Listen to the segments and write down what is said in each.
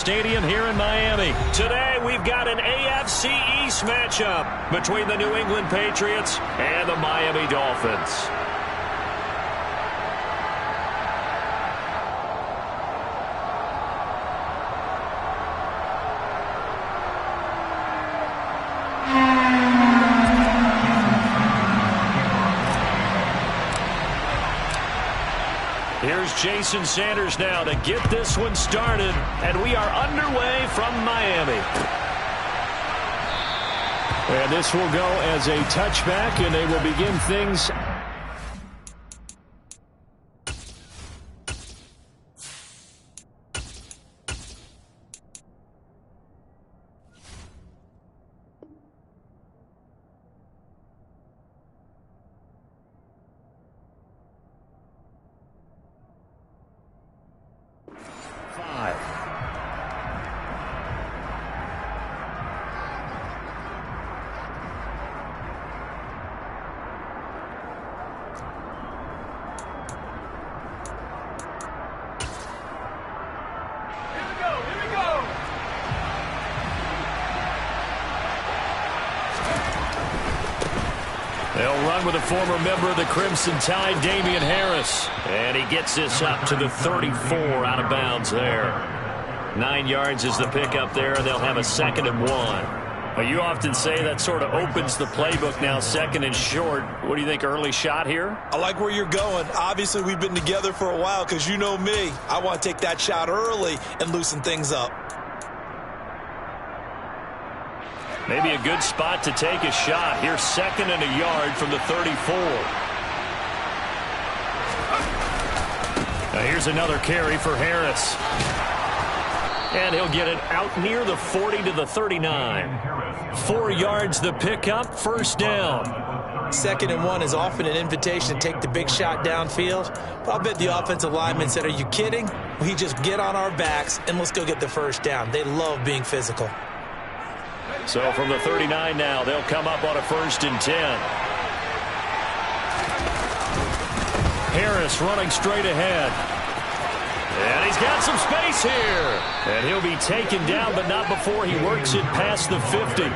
Stadium here in Miami. Today we've got an AFC East matchup between the New England Patriots and the Miami Dolphins. Here's Jason Sanders now to get this one started, and we are underway from Miami. And this will go as a touchback, and they will begin things. They'll run with a former member of the Crimson Tide, Damien Harris. And he gets this up to the 34 out of bounds there. 9 yards is the pickup there, and they'll have a 2nd and 1. Well, you often say that sort of opens the playbook now, 2nd and short. What do you think, early shot here? I like where you're going. Obviously, we've been together for a while because you know me. I want to take that shot early and loosen things up. Maybe a good spot to take a shot. Here's 2nd and a yard from the 34. Now here's another carry for Harris. And he'll get it out near the 40 to the 39. 4 yards the pickup, 1st down. 2nd and 1 is often an invitation to take the big shot downfield. But I'll bet the offensive lineman said, are you kidding? We just get on our backs and let's go get the 1st down. They love being physical. So from the 39 now, they'll come up on a 1st and 10. Harris running straight ahead. And he's got some space here. And he'll be taken down, but not before he works it past the 50.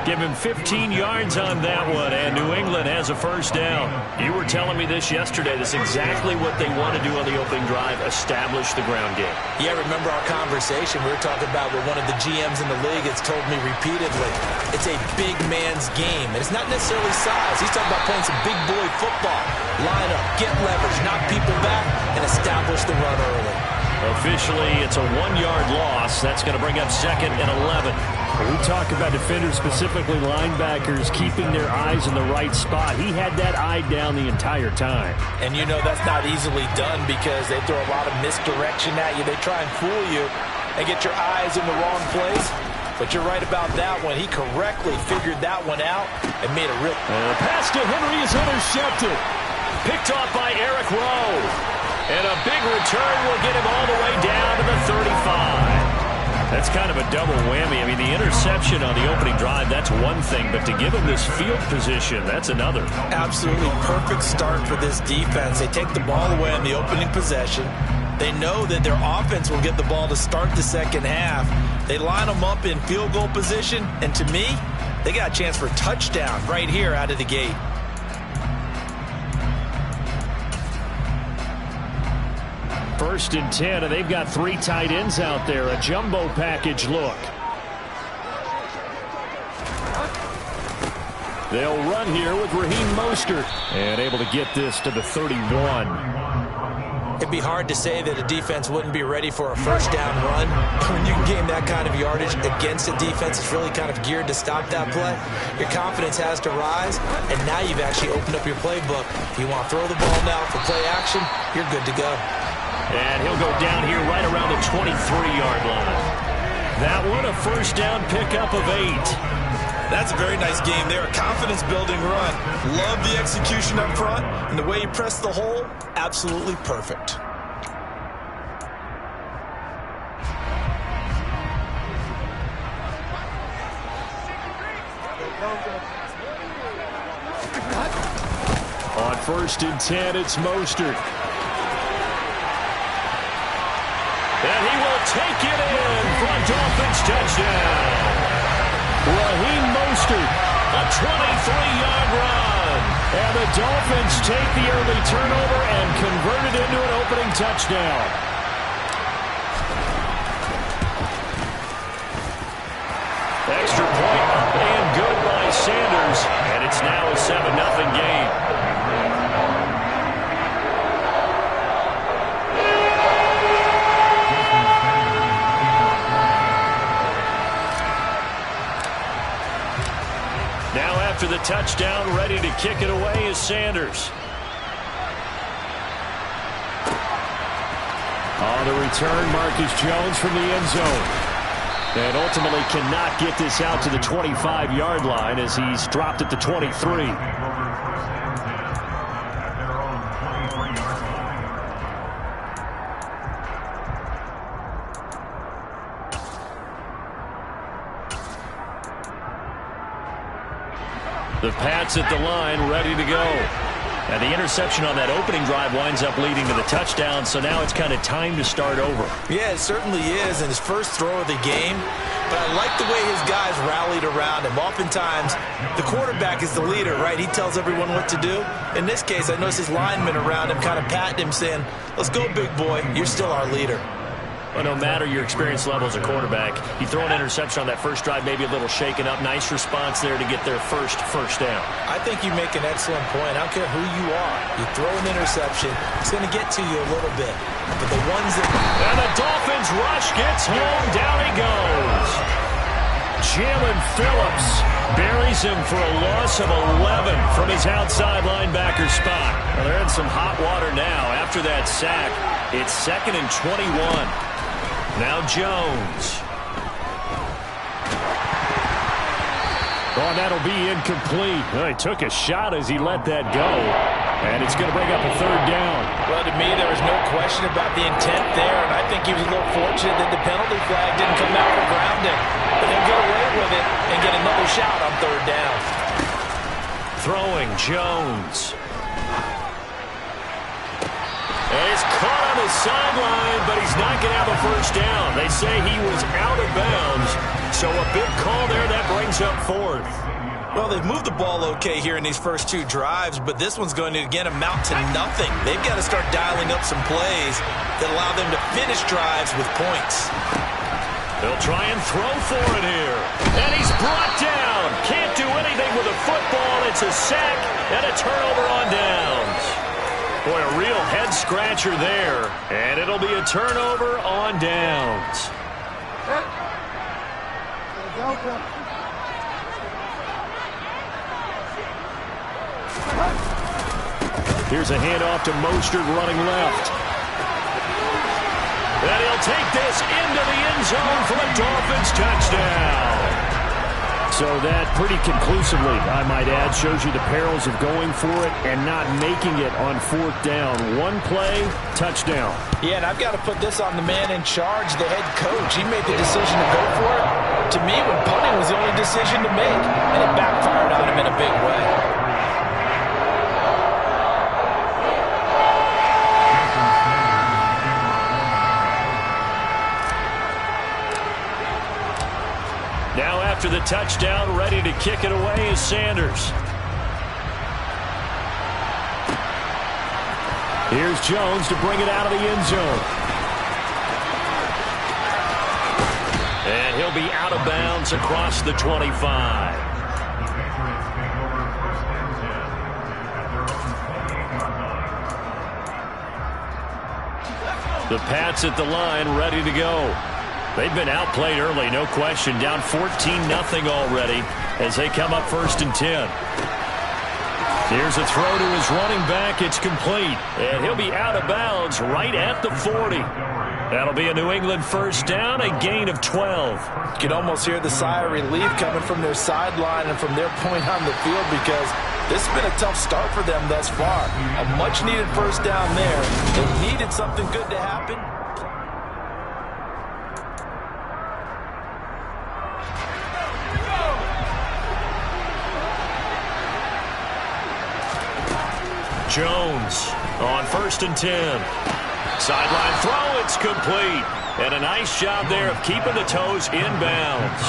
Give him 15 yards on that one, and New England has a 1st down. You were telling me this yesterday. That's exactly what they want to do on the opening drive, establish the ground game. Yeah, remember our conversation. We were talking about what one of the GMs in the league has told me repeatedly. It's a big man's game, and it's not necessarily size. He's talking about playing some big boy football. Line up, get leverage, knock people back, and establish the run early. Officially, it's a 1-yard loss. That's going to bring up 2nd and 11. We talk about defenders, specifically linebackers, keeping their eyes in the right spot. He had that eye down the entire time. And you know that's not easily done because they throw a lot of misdirection at you. They try and fool you and get your eyes in the wrong place. But you're right about that one. He correctly figured that one out and made a rip. The pass to Henry is intercepted. Picked off by Eric Rowe. And a big return will get him all the way down to the 35. That's kind of a double whammy. I mean, the interception on the opening drive, that's one thing. But to give him this field position, that's another. Absolutely perfect start for this defense. They take the ball away on the opening possession. They know that their offense will get the ball to start the 2nd half. They line them up in field goal position. And to me, they got a chance for a touchdown right here out of the gate. First and 10, and they've got 3 tight ends out there. A jumbo package look. They'll run here with Raheem Mostert. And able to get this to the 31. It'd be hard to say that a defense wouldn't be ready for a 1st down run. When you can gain that kind of yardage against a defense that's really kind of geared to stop that play, your confidence has to rise, and now you've actually opened up your playbook. If you want to throw the ball now for play action, you're good to go. And he'll go down here right around the 23-yard line. That one, a 1st down pickup of 8. That's a very nice game there. A confidence-building run. Love the execution up front. And the way he pressed the hole, absolutely perfect. On 1st and 10, it's Mostert. And he will take it in for a Dolphins touchdown. Raheem Mostert, a 23-yard run. And the Dolphins take the early turnover and convert it into an opening touchdown. Extra point up and good by Sanders. And it's now a 7-0 game. After the touchdown, ready to kick it away is Sanders. On the return, Marcus Jones from the end zone. And ultimately cannot get this out to the 25-yard line as he's dropped at the 23. The Pats at the line, ready to go. And the interception on that opening drive winds up leading to the touchdown, so now it's kind of time to start over. Yeah, it certainly is, and his first throw of the game. But I like the way his guys rallied around him. Oftentimes, the quarterback is the leader, right? He tells everyone what to do. In this case, I noticed his linemen around him kind of patting him, saying, "Let's go, big boy. You're still our leader." Well, no matter your experience level as a quarterback, you throw an interception on that first drive, maybe a little shaken up. Nice response there to get their first down. I think you make an excellent point. I don't care who you are. You throw an interception, it's going to get to you a little bit. But the ones that... And the Dolphins rush gets home. Down he goes. Jalen Phillips buries him for a loss of 11 from his outside linebacker spot. Well, they're in some hot water now. After that sack, it's 2nd and 21. Now Jones. Oh, that'll be incomplete. Well, he took a shot as he let that go. And it's going to bring up a 3rd down. Well, to me, there was no question about the intent there, and I think he was a little fortunate that the penalty flag didn't come out for grounding. But then get away with it and get another shot on 3rd down. Throwing Jones. And he's caught on the sideline, but he's not going to have a first down. They say he was out of bounds, so a big call there that brings up 4th. Well, they've moved the ball okay here in these first 2 drives, but this one's going to, again, amount to nothing. They've got to start dialing up some plays that allow them to finish drives with points. They'll try and throw for it here. And he's brought down. Can't do anything with a football. It's a sack and a turnover on downs. Boy, a real head-scratcher there. And it'll be a turnover on downs. Here's a handoff to Mostert running left. And he'll take this into the end zone for a Dolphins touchdown. So that pretty conclusively, I might add, shows you the perils of going for it and not making it on 4th down. One play, touchdown. Yeah, and I've got to put this on the man in charge, the head coach. He made the decision to go for it. To me, when punting was the only decision to make, and it backfired on him in a big way. Now after the touchdown, ready to kick it away is Sanders. Here's Jones to bring it out of the end zone. And he'll be out of bounds across the 25. The Pats at the line, ready to go. They've been outplayed early, no question. Down 14-0 already as they come up 1st and 10. Here's a throw to his running back. It's complete. And he'll be out of bounds right at the 40. That'll be a New England first down, a gain of 12. You can almost hear the sigh of relief coming from their sideline and from their point on the field because this has been a tough start for them thus far. A much-needed first down there. They needed something good to happen. Jones on 1st and 10. Sideline throw, it's complete. And a nice job there of keeping the toes inbounds.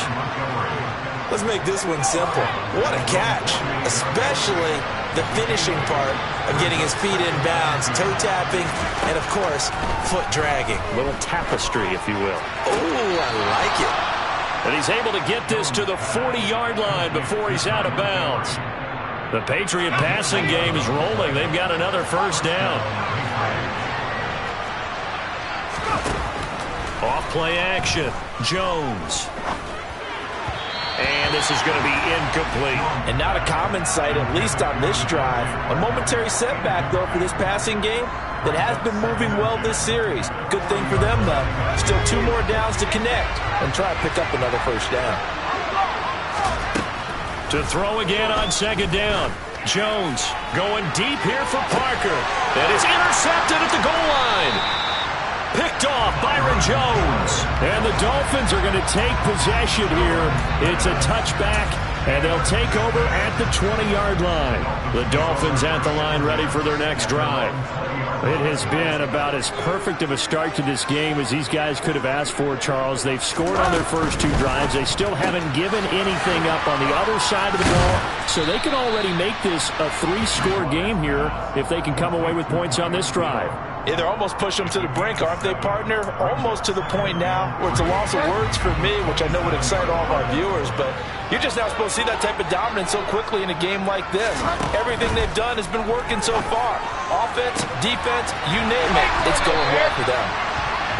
Let's make this one simple. What a catch, especially the finishing part of getting his feet in bounds, toe tapping, and of course, foot dragging. A little tapestry, if you will. Oh, I like it. And he's able to get this to the 40-yard line before he's out of bounds. The Patriot passing game is rolling. They've got another first down. Off play action. Jones. And this is going to be incomplete. And not a common sight, at least on this drive. A momentary setback, though, for this passing game that has been moving well this series. Good thing for them, though. Still 2 more downs to connect and try to pick up another first down. To throw again on second down. Jones going deep here for Parker. That is intercepted at the goal line. Picked off Byron Jones. And the Dolphins are going to take possession here. It's a touchback, and they'll take over at the 20-yard line. The Dolphins at the line ready for their next drive. It has been about as perfect of a start to this game as these guys could have asked for, Charles. They've scored on their first 2 drives. They still haven't given anything up on the other side of the ball, so they can already make this a 3-score game here if they can come away with points on this drive. Yeah, they're almost pushing them to the brink, aren't they, partner? Almost to the point now where it's a loss of words for me, which I know would excite all of our viewers, but you're just not supposed to see that type of dominance so quickly in a game like this. Everything they've done has been working so far. Offense, defense, you name it, it's going well for them.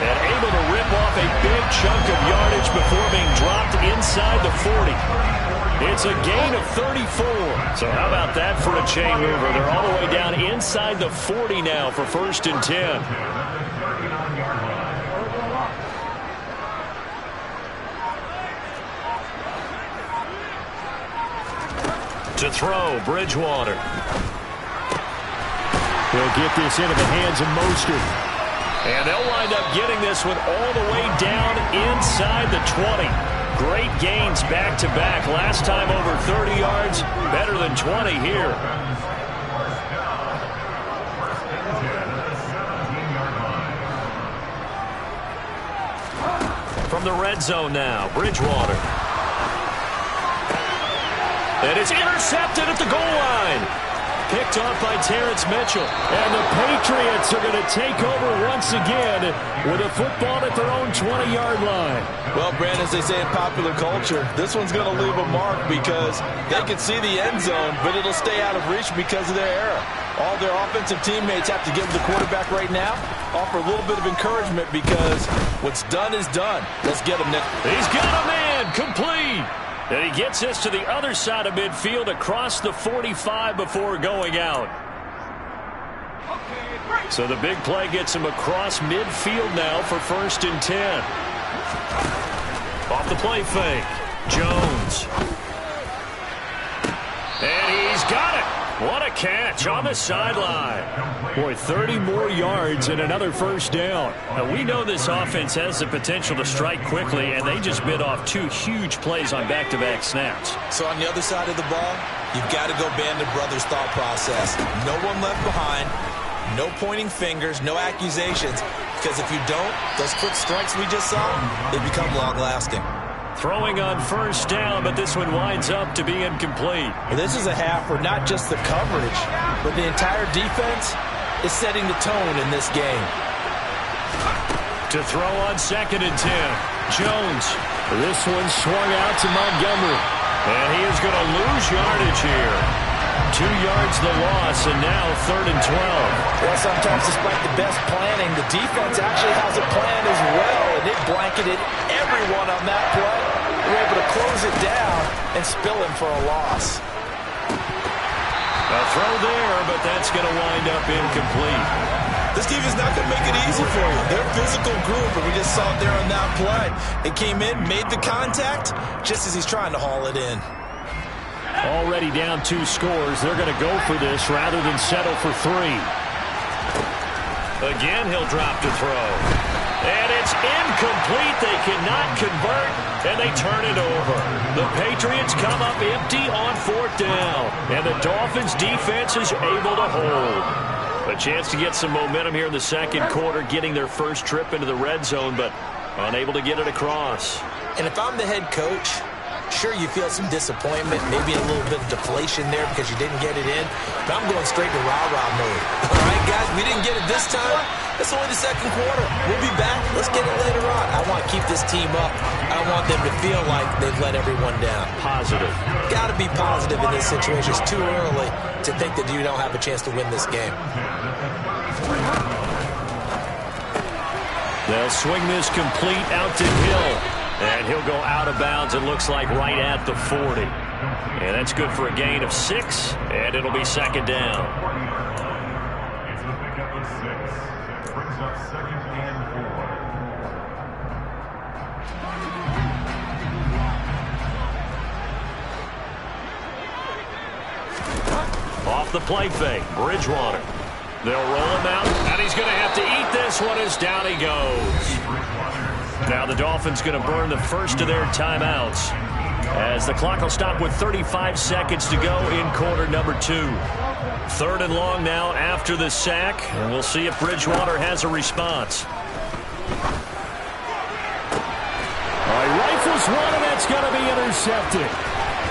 And able to rip off a big chunk of yardage before being dropped inside the 40. It's a gain of 34. So how about that for a chain mover? They're all the way down inside the 40 now for 1st and 10. To throw, Bridgewater. He'll get this into the hands of Mostert. And they'll wind up getting this one all the way down inside the 20. Great gains back-to-back. Last time over 30 yards, better than 20 here. From the red zone now, Bridgewater. And it's intercepted at the goal line. Picked off by Terrence Mitchell. And the Patriots are going to take over once again with a football at their own 20-yard line. Well, Brandon, as they say in popular culture, this one's going to leave a mark because they can see the end zone, but it'll stay out of reach because of their error. All their offensive teammates have to give the quarterback right now, offer a little bit of encouragement because what's done is done. Let's get him, Nick. He's got a man, complete. And he gets this to the other side of midfield across the 45 before going out. So the big play gets him across midfield now for 1st and 10. Off the play fake. Jones. And he's got it. What a catch on the sideline. Boy, 30 more yards and another first down. Now, we know this offense has the potential to strike quickly, and they just bit off 2 huge plays on back-to-back snaps. So on the other side of the ball, you've got to go Band of Brothers thought process. No one left behind, no pointing fingers, no accusations, because if you don't, those quick strikes we just saw, they become long-lasting. Throwing on first down, but this one winds up to be incomplete. Well, this is a half where not just the coverage, but the entire defense is setting the tone in this game. To throw on 2nd and 10. Jones. This one swung out to Montgomery. And he is going to lose yardage here. 2 yards the loss, and now 3rd and 12. Well, sometimes despite the best planning, the defense actually has a plan as well, and it blanketed everyone on that play. They were able to close it down and spill him for a loss. A throw there, but that's going to wind up incomplete. This defense is not going to make it easy for you. They're a physical group, and we just saw it there on that play. It came in, made the contact, just as he's trying to haul it in. Already down 2 scores. They're going to go for this rather than settle for 3. Again, he'll drop to throw. And it's incomplete. They cannot convert, and they turn it over. The Patriots come up empty on 4th down, and the Dolphins' defense is able to hold. A chance to get some momentum here in the second quarter, getting their first trip into the red zone, but unable to get it across. And if I'm the head coach, sure, you feel some disappointment, maybe a little bit of deflation there because you didn't get it in, but I'm going straight to rah-rah mode. All right, guys, we didn't get it this time. It's only the second quarter. We'll be back. Let's get it later on. I want to keep this team up. I want them to feel like they've let everyone down. Positive. Got to be positive in this situation. It's too early to think that you don't have a chance to win this game. They'll swing this complete out to Hill. And he'll go out of bounds, it looks like, right at the 40. And that's good for a gain of 6, and it'll be second down. It's the pickup of 6. Brings up second and 4. Off the play fake, Bridgewater. They'll roll him out, and he's going to have to eat this one as down he goes. Now the Dolphins going to burn the first of their timeouts as the clock will stop with 35 seconds to go in quarter number 2. 3rd and long now after the sack, and we'll see if Bridgewater has a response. He rifles one, and that's going to be intercepted.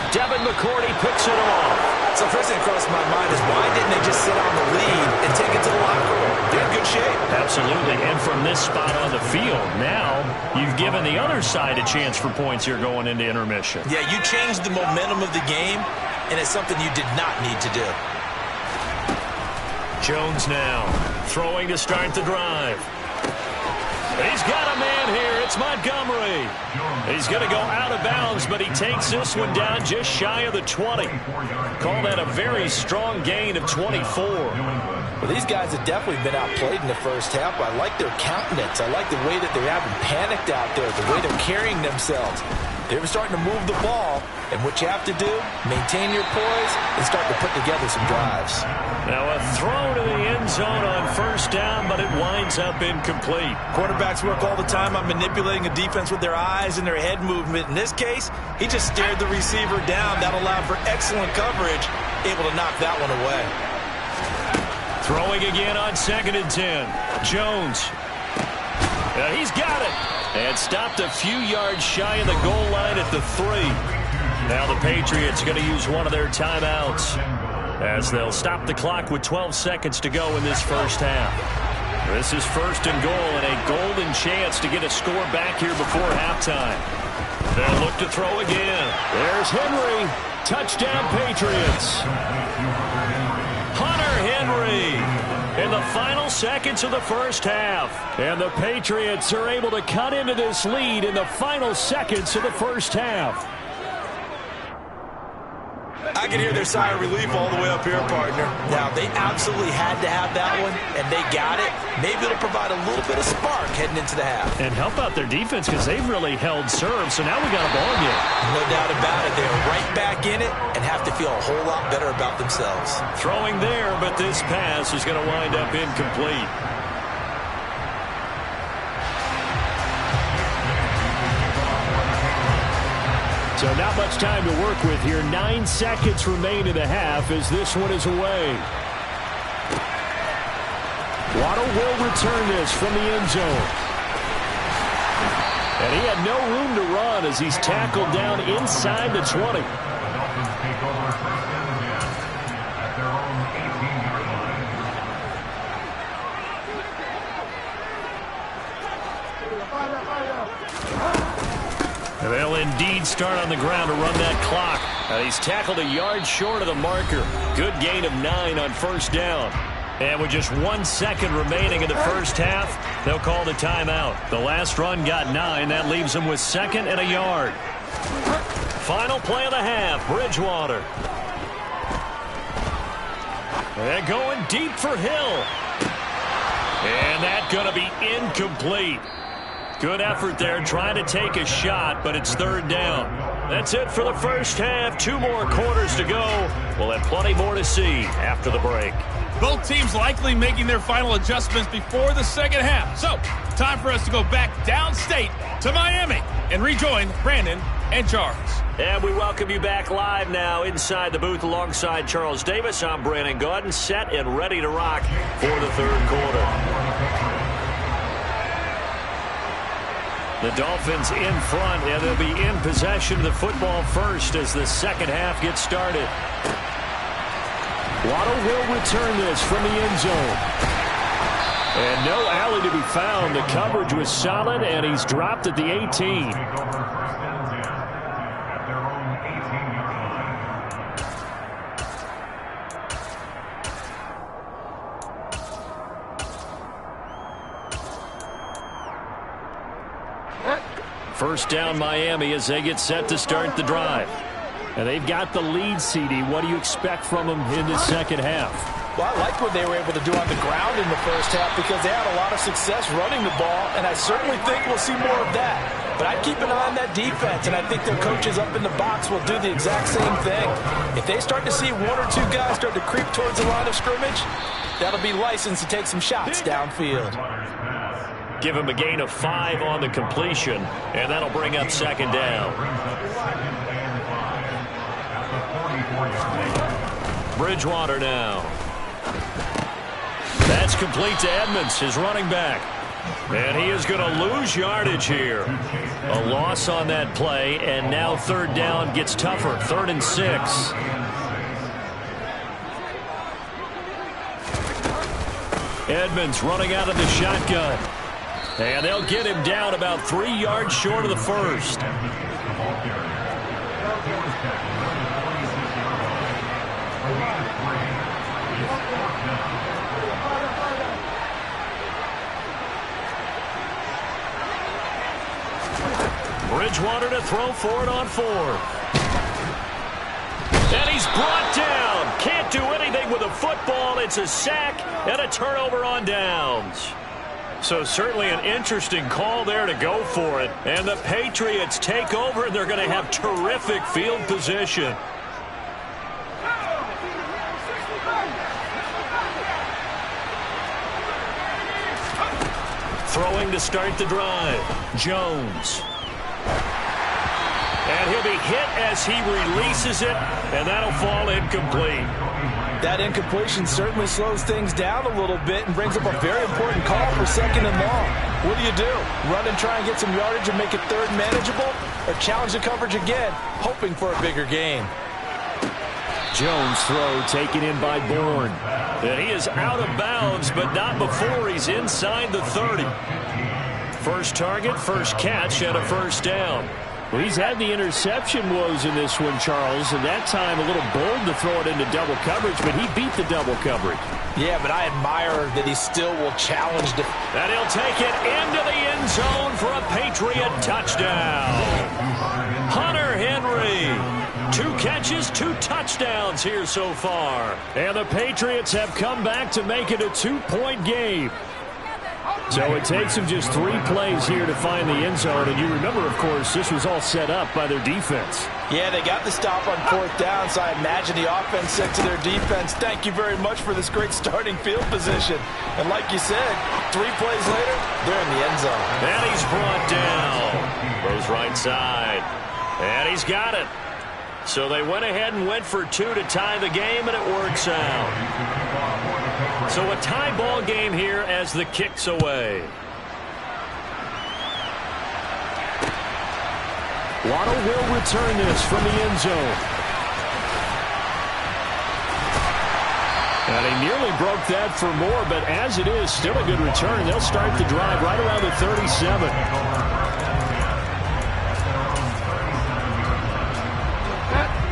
Devin McCourty picks it off. So first thing across my mind is why didn't they just sit on the lead and take it to the locker room? They're in good shape. Absolutely, and from this spot on the field, now you've given the other side a chance for points here going into intermission. Yeah, you changed the momentum of the game, and it's something you did not need to do. Jones now throwing to start the drive. He's got a man here. It's Montgomery. He's going to go out of bounds, but he takes this one down just shy of the 20. Call that a very strong gain of 24. Well, these guys have definitely been outplayed in the first half. I like their countenance. I like the way that they haven't panicked out there, the way they're carrying themselves. They were starting to move the ball, and what you have to do, maintain your poise and start to put together some drives. Now a throw to the end zone on first down, but it winds up incomplete. Quarterbacks work all the time on manipulating a defense with their eyes and their head movement. In this case, he just stared the receiver down. That allowed for excellent coverage, able to knock that one away. Throwing again on 2nd and 10. Jones. He's got it. And stopped a few yards shy of the goal line at the 3. Now the Patriots going to use one of their timeouts as they'll stop the clock with 12 seconds to go in this first half. This is 1st and goal and a golden chance to get a score back here before halftime. They'll look to throw again. There's Henry. Touchdown, Patriots. Hunter Henry in the final seconds of the first half. And the Patriots are able to cut into this lead in the final seconds of the first half. I can hear their sigh of relief all the way up here, partner. Now, they absolutely had to have that one, and they got it. Maybe it'll provide a little bit of spark heading into the half. And help out their defense because they've really held serve, so now we got a ball game. No doubt about it. They're right back in it and have to feel a whole lot better about themselves. Throwing there, but this pass is going to wind up incomplete. So not much time to work with here. 9 seconds remain in the half as this one is away. Waddle will return this from the end zone. And he had no room to run as he's tackled down inside the 20. They'll indeed start on the ground to run that clock. He's tackled a yard short of the marker. Good gain of 9 on first down. And with just 1 second remaining in the first half, they'll call the timeout. The last run got 9. That leaves them with 2nd and a yard. Final play of the half, Bridgewater. They're going deep for Hill. And that's going to be incomplete. Good effort there, trying to take a shot, but it's 3rd down. That's it for the first half. 2 more quarters to go. We'll have plenty more to see after the break. Both teams likely making their final adjustments before the second half. So, time for us to go back downstate to Miami and rejoin Brandon and Charles. And we welcome you back live now inside the booth alongside Charles Davis. I'm Brandon Gaudin, set and ready to rock for the third quarter. The Dolphins in front, and they'll be in possession of the football first as the second half gets started. Waddle will return this from the end zone. And no alley to be found. The coverage was solid, and he's dropped at the 18. First down Miami as they get set to start the drive. And they've got the lead, CD. What do you expect from them in the second half? Well, I like what they were able to do on the ground in the first half because they had a lot of success running the ball, and I certainly think we'll see more of that. But I'd keep an eye on that defense, and I think their coaches up in the box will do the exact same thing. If they start to see one or two guys start to creep towards the line of scrimmage, that'll be licensed to take some shots downfield. Give him a gain of 5 on the completion, and that'll bring up second down. Bridgewater now. That's complete to Edmonds, his running back. And he is going to lose yardage here. A loss on that play, and now third down gets tougher. 3rd and 6. Edmonds running out of the shotgun. And they'll get him down about 3 yards short of the first. Bridgewater to throw for it on 4th. And he's brought down. Can't do anything with a football. It's a sack and a turnover on downs. So certainly an interesting call there to go for it. And the Patriots take over, and they're going to have terrific field position. Throwing to start the drive. Jones. And he'll be hit as he releases it, and that'll fall incomplete. That incompletion certainly slows things down a little bit and brings up a very important call for 2nd and long. What do? Run and try and get some yardage and make it 3rd manageable, or challenge the coverage again, hoping for a bigger gain? Jones throw taken in by Bourne. And he is out of bounds, but not before he's inside the 30. First target, first catch, and a first down. Well, he's had the interception woes in this one, Charles, and that time a little bold to throw it into double coverage, but he beat the double coverage. Yeah, but I admire that he still will challenge. And he'll take it into the end zone for a Patriot touchdown. Hunter Henry. 2 catches, 2 touchdowns here so far. And the Patriots have come back to make it a 2-point game. So it takes them just 3 plays here to find the end zone. And you remember, of course, this was all set up by their defense. Yeah, they got the stop on 4th down, so I imagine the offense said to their defense, thank you very much for this great starting field position. And like you said, 3 plays later, they're in the end zone. And he's brought down. Goes right side. And he's got it. So they went ahead and went for 2 to tie the game, and it works out. So a tie ball game here as the kick's away. Waddle will return this from the end zone. And he nearly broke that for more, but as it is, still a good return. They'll start the drive right around the 37.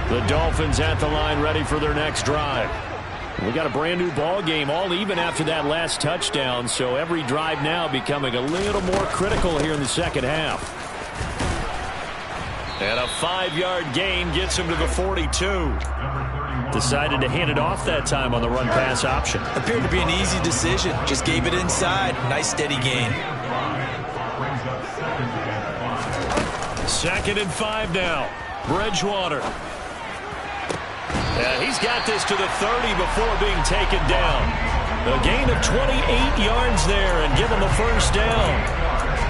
The Dolphins at the line ready for their next drive. We got a brand new ball game, all even after that last touchdown, so every drive now becoming a little more critical here in the second half. And a 5-yard gain gets him to the 42. Decided to hand it off that time on the run-pass option. Appeared to be an easy decision. Just gave it inside. Nice steady gain. 2nd and 5 now. Bridgewater. And he's got this to the 30 before being taken down. A gain of 28 yards there and give him a first down.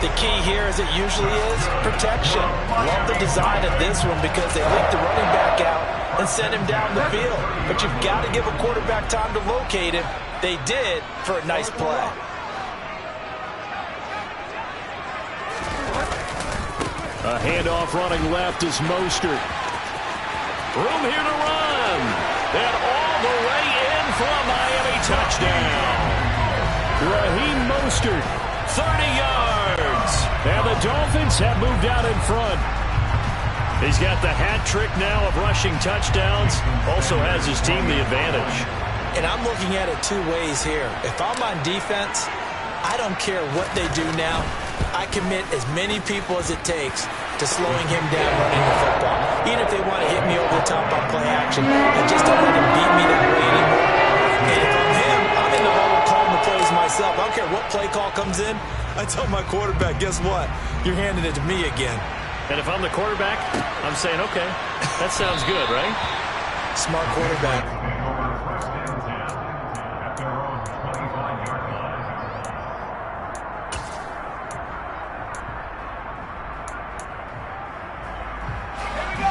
The key here, as it usually is, protection. Love the design of this one because they leak the running back out and send him down the field. But you've got to give a quarterback time to locate him. They did for a nice play. A handoff running left is Mostert. Room here to run. And all the way in for a Miami touchdown. Raheem Mostert, 30 yards. and the Dolphins have moved out in front. He's got the hat trick now of rushing touchdowns. Also has his team the advantage. And I'm looking at it two ways here. If I'm on defense, I don't care what they do now. I commit as many people as it takes to slowing him down running the football. Even if they want to hit me over the top on play action, I just don't let him beat me that way anymore. And if I'm him, I'm in the huddle calling the plays myself. I don't care what play call comes in. I tell my quarterback, guess what? You're handing it to me again. And if I'm the quarterback, I'm saying, okay, that sounds good, right? Smart quarterback. At their own 25-yard line.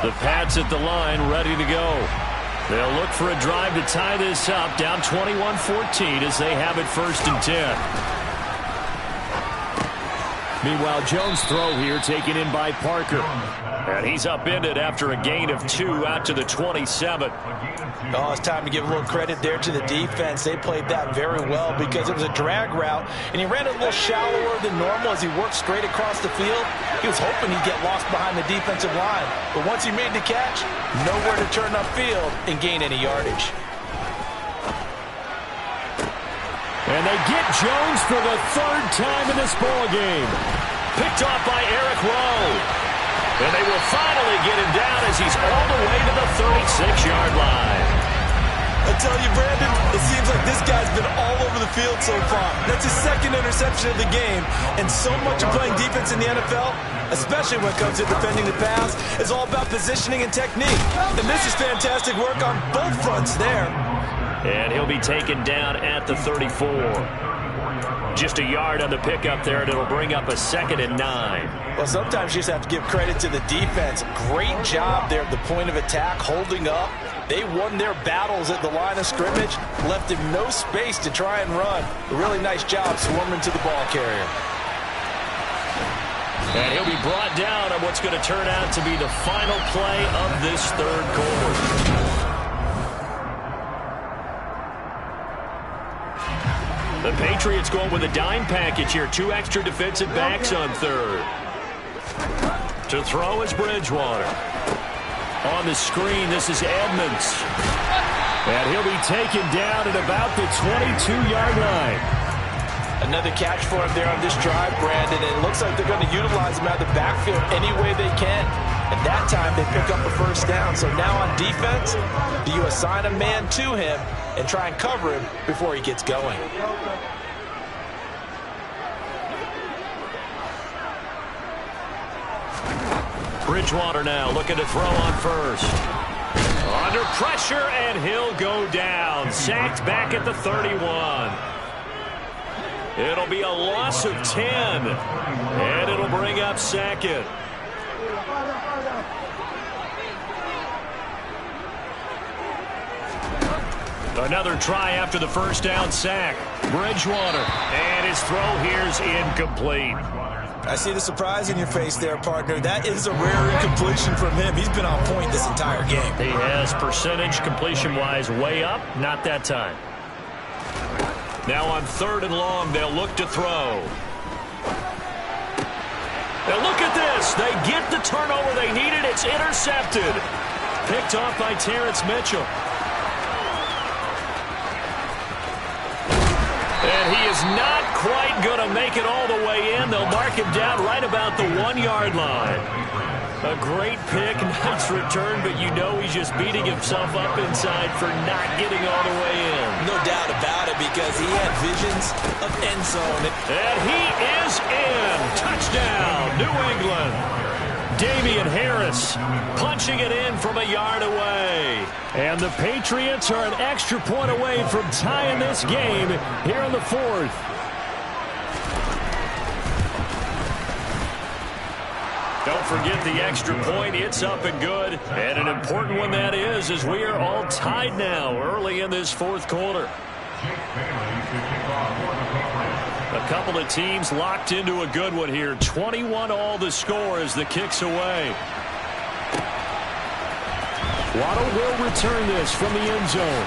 The Pats at the line, ready to go. They'll look for a drive to tie this up, down 21-14 as they have it 1st and 10. Meanwhile, Jones' throw here taken in by Parker. And he's upended after a gain of 2 out to the 27. Oh, it's time to give a little credit there to the defense. They played that very well because it was a drag route, and he ran a little shallower than normal as he worked straight across the field. He was hoping he'd get lost behind the defensive line, but once he made the catch, nowhere to turn upfield and gain any yardage. And they get Jones for the 3rd time in this ballgame. Picked off by Eric Rowe. And they will finally get him down as he's all the way to the 36-yard line. I tell you, Brandon, it seems like this guy's been all over the field so far. That's his 2nd interception of the game. And so much of playing defense in the NFL, especially when it comes to defending the pass, is all about positioning and technique. And this is fantastic work on both fronts there. And he'll be taken down at the 34. Just a yard on the pickup there, and it'll bring up a 2nd and 9. Well, sometimes you just have to give credit to the defense. Great job there at the point of attack, holding up. They won their battles at the line of scrimmage, left him no space to try and run. A really nice job swarming to the ball carrier. And he'll be brought down on what's going to turn out to be the final play of this 3rd quarter. The Patriots going with a dime package here. 2 extra defensive backs on 3rd. To throw is Bridgewater. On the screen, this is Edmonds. And he'll be taken down at about the 22-yard line. Another catch for him there on this drive, Brandon. And it looks like they're going to utilize him out of the backfield any way they can. And that time, they pick up a 1st down. So now on defense, do you assign a man to him and try and cover him before he gets going? Bridgewater now looking to throw on 1st. Under pressure, and he'll go down. Sacked back at the 31. It'll be a loss of 10. And it'll bring up 2nd. Another try after the 1st down sack. Bridgewater. And his throw here's incomplete. I see the surprise in your face there, partner. That is a rare incompletion from him. He's been on point this entire game. He has percentage completion-wise way up. Not that time. Now on 3rd and long, they'll look to throw. Now look at this. They get the turnover they needed. It's intercepted. Picked off by Terrence Mitchell. And he is not quite going to make it all the way in. They'll mark him down right about the 1-yard line. A great pick, nice return, but you know he's just beating himself up inside for not getting all the way in. No doubt about it, because he had visions of end zone. And he is in. Touchdown, New England. Damian Harris punching it in from a yard away. And the Patriots are an extra point away from tying this game here in the 4th. don't forget the extra point. It's up and good. And an important one that is, as we are all tied now early in this fourth quarter. A couple of teams locked into a good one here. 21 all the score as the kick's away. Waddle will return this from the end zone.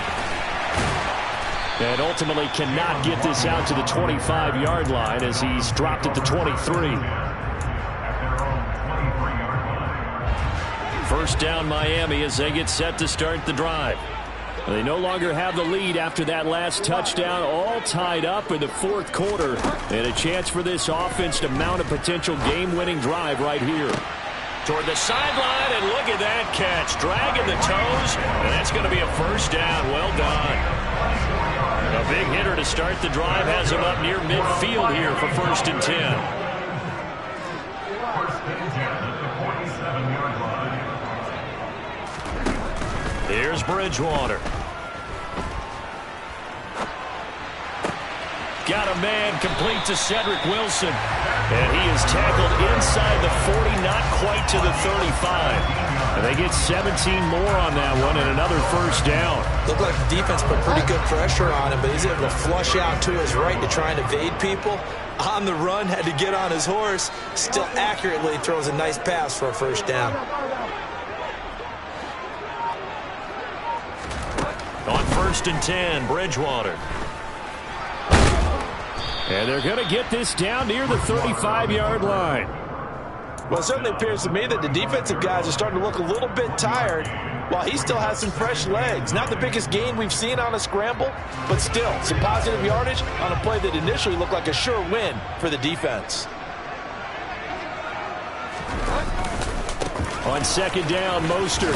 And ultimately cannot get this out to the 25-yard line as he's dropped at the 23. First down Miami as they get set to start the drive. They no longer have the lead after that last touchdown, all tied up in the fourth quarter. And a chance for this offense to mount a potential game-winning drive right here. Toward the sideline, and look at that catch. Dragging the toes, and that's going to be a first down. Well done. A big hitter to start the drive has him up near midfield here for 1st and 10. Here's Bridgewater. Got a man complete to Cedric Wilson. And he is tackled inside the 40, not quite to the 35. And they get 17 more on that one and another first down. Looked like the defense put pretty good pressure on him, but he's able to flush out to his right to try and evade people. On the run, had to get on his horse. Still accurately throws a nice pass for a first down. On 1st and 10, Bridgewater. And they're going to get this down near the 35-yard line. Well, it certainly appears to me that the defensive guys are starting to look a little bit tired while he still has some fresh legs. Not the biggest gain we've seen on a scramble, but still some positive yardage on a play that initially looked like a sure win for the defense. On 2nd down, Mostert.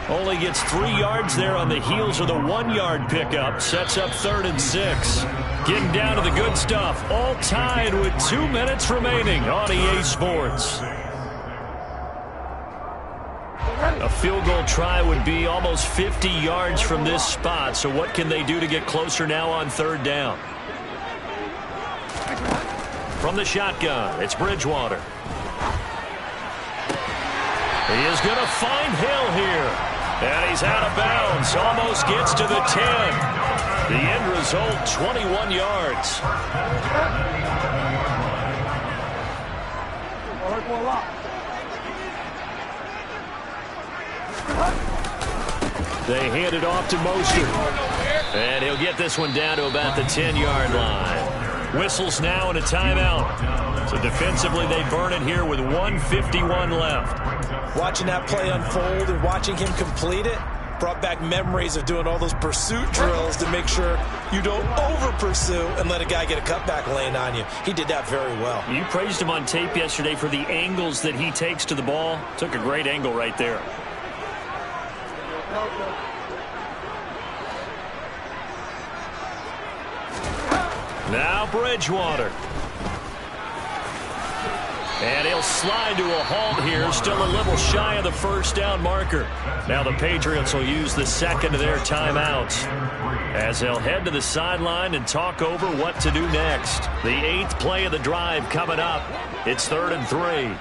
Only gets 3 yards there on the heels of the 1-yard pickup. Sets up 3rd and 6. Getting down to the good stuff. All tied with 2 minutes remaining on EA Sports. A field goal try would be almost 50 yards from this spot. So what can they do to get closer now on 3rd down? From the shotgun, it's Bridgewater. He is going to find Hill here. And he's out of bounds. Almost gets to the 10. The end result, 21 yards. They hand it off to Mostert. And he'll get this one down to about the 10-yard line. Whistles now and a timeout. So defensively, they burn it here with 1:51 left. Watching that play unfold and watching him complete it brought back memories of doing all those pursuit drills to make sure you don't over-pursue and let a guy get a cutback lane on you. He did that very well. You praised him on tape yesterday for the angles that he takes to the ball. Took a great angle right there. Now Bridgewater. And he'll slide to a halt here, still a little shy of the first down marker. Now the Patriots will use the second of their timeouts as they'll head to the sideline and talk over what to do next. The 8th play of the drive coming up. It's 3rd and 3.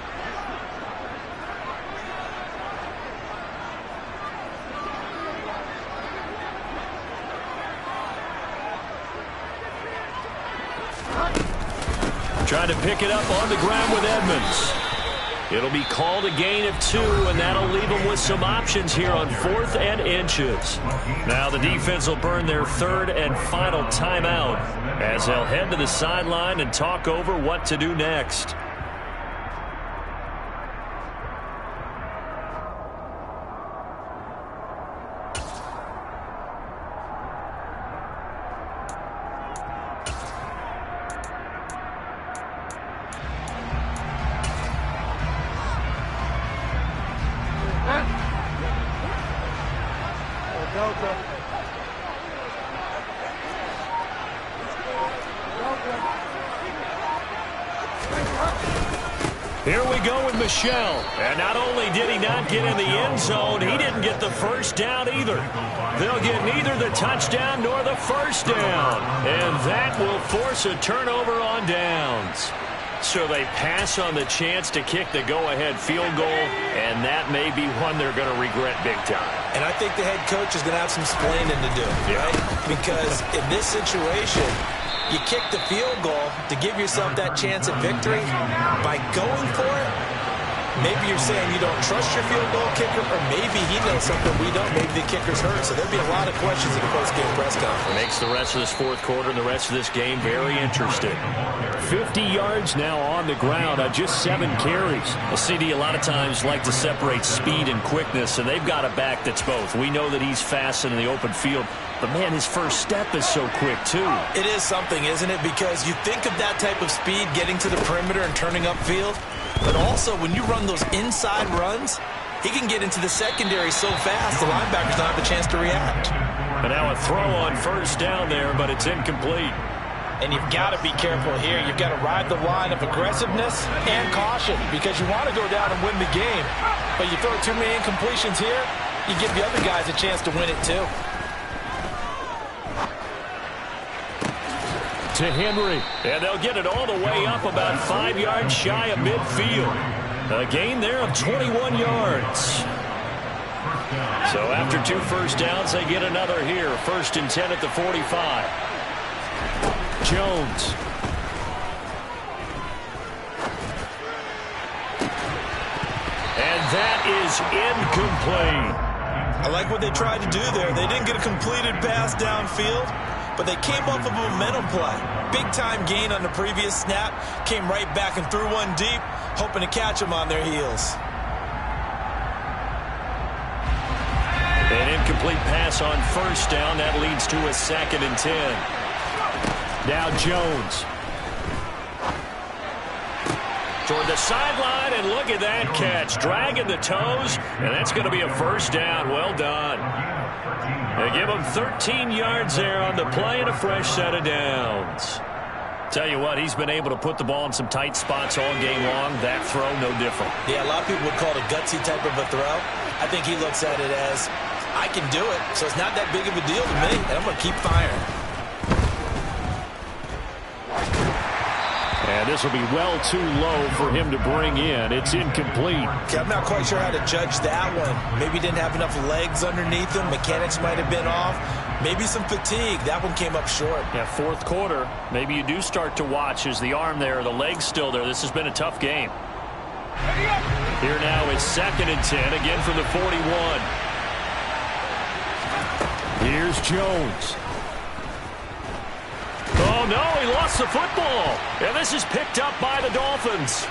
Trying to pick it up on the ground with Edmonds. It'll be called a gain of 2, and that'll leave them with some options here on 4th and inches. Now the defense will burn their 3rd and final timeout as they'll head to the sideline and talk over what to do next. Here we go with Michel. And not only did he not get in the end zone, he didn't get the first down either. They'll get neither the touchdown nor the first down. And that will force a turnover on downs. So they pass on the chance to kick the go-ahead field goal, and that may be one they're going to regret big time. And I think the head coach is going to have some explaining to do, right? Because in this situation, you kick the field goal to give yourself that chance at victory. By going for it, maybe you're saying you don't trust your field goal kicker, or maybe he knows something we don't. Maybe the kicker's hurt. So there'll be a lot of questions in the post-game press conference. Makes the rest of this fourth quarter and the rest of this game very interesting. 50 yards now on the ground on just 7 carries. Well, CD, a lot of times like to separate speed and quickness, and they've got a back that's both. We know that he's fast in the open field, but, man, his first step is so quick, too. It is something, isn't it? Because you think of that type of speed getting to the perimeter and turning upfield, but also when you run those inside runs, he can get into the secondary so fast the linebackers don't have a chance to react. But now a throw on first down there, but it's incomplete. And you've got to be careful here. You've got to ride the line of aggressiveness and caution because you want to go down and win the game. But you throw too many incompletions here, you give the other guys a chance to win it too. To Henry. And they'll get it all the way up about 5 yards shy of midfield. A gain there of 21 yards. So after 2 first downs, they get another here. 1st and 10 at the 45. Jones. And that is incomplete. I like what they tried to do there. They didn't get a completed pass downfield, but they came off of a momentum play. Big-time gain on the previous snap. Came right back and threw one deep, hoping to catch them on their heels. An incomplete pass on first down. That leads to a 2nd and 10. Now Jones. Toward the sideline, and look at that catch. Dragging the toes, and that's going to be a first down. Well done. They give him 13 yards there on the play and a fresh set of downs. Tell you what, he's been able to put the ball in some tight spots all game long. That throw, no different. Yeah, a lot of people would call it a gutsy type of a throw. I think he looks at it as, I can do it, so it's not that big of a deal to me, and I'm going to keep firing. And this will be well too low for him to bring in. It's incomplete. Okay, I'm not quite sure how to judge that one. Maybe he didn't have enough legs underneath him. Mechanics might have been off. Maybe some fatigue. That one came up short. Yeah, fourth quarter. Maybe you do start to watch as the arm there, the leg's still there. This has been a tough game. Here now is 2nd and 10, again from the 41. Here's Jones. Oh, no, he lost the football. And this is picked up by the Dolphins.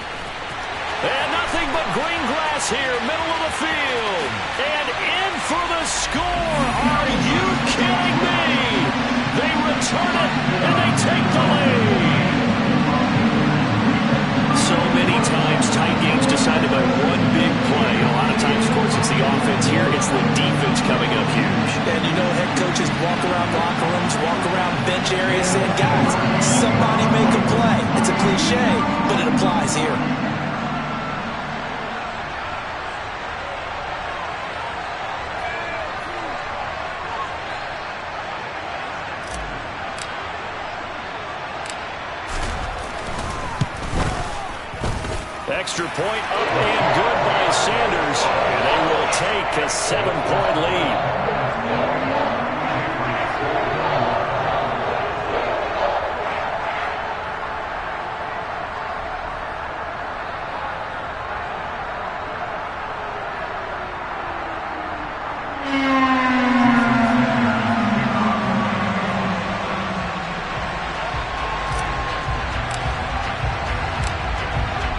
And nothing but green grass here, middle of the field. And in for the score. Are you kidding me? They return it, and they take the lead. So many times, tight games decided by one big play. A lot of times, of course, it's the offense. Here, it's the defense coming up huge. And you know head coaches walk around locker rooms, walk around bench areas saying, guys, somebody make a play. It's a cliche, but it applies here. Extra point up and good by Sanders. And they will take a 7-point lead.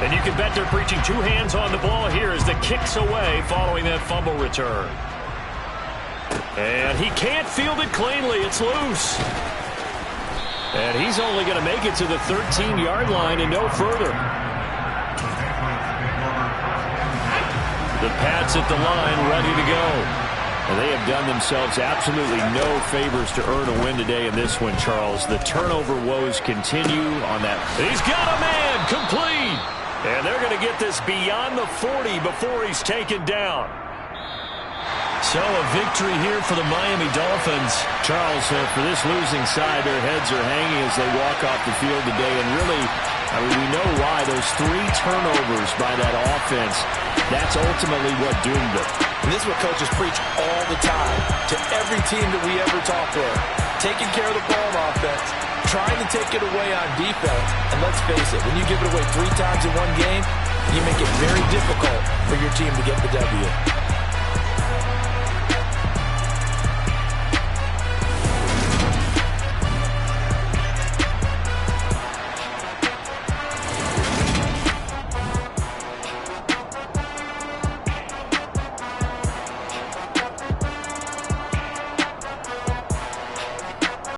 And you can bet they're preaching 2 hands on the ball here as the kick's away following that fumble return. And he can't field it cleanly. It's loose. And he's only going to make it to the 13-yard line and no further. The Pats at the line ready to go. And they have done themselves absolutely no favors to earn a win today in this one, Charles. The turnover woes continue on that. He's got a man complete. And they're going to get this beyond the 40 before he's taken down. So a victory here for the Miami Dolphins. Charles, for this losing side, their heads are hanging as they walk off the field today. And really, I mean, we know why. Those 3 turnovers by that offense, that's ultimately what doomed them. And this is what coaches preach all the time to every team that we ever talk with. Taking care of the ball on offense, trying to take it away on defense. And let's face it, when you give it away 3 times in one game, you make it very difficult for your team to get the W.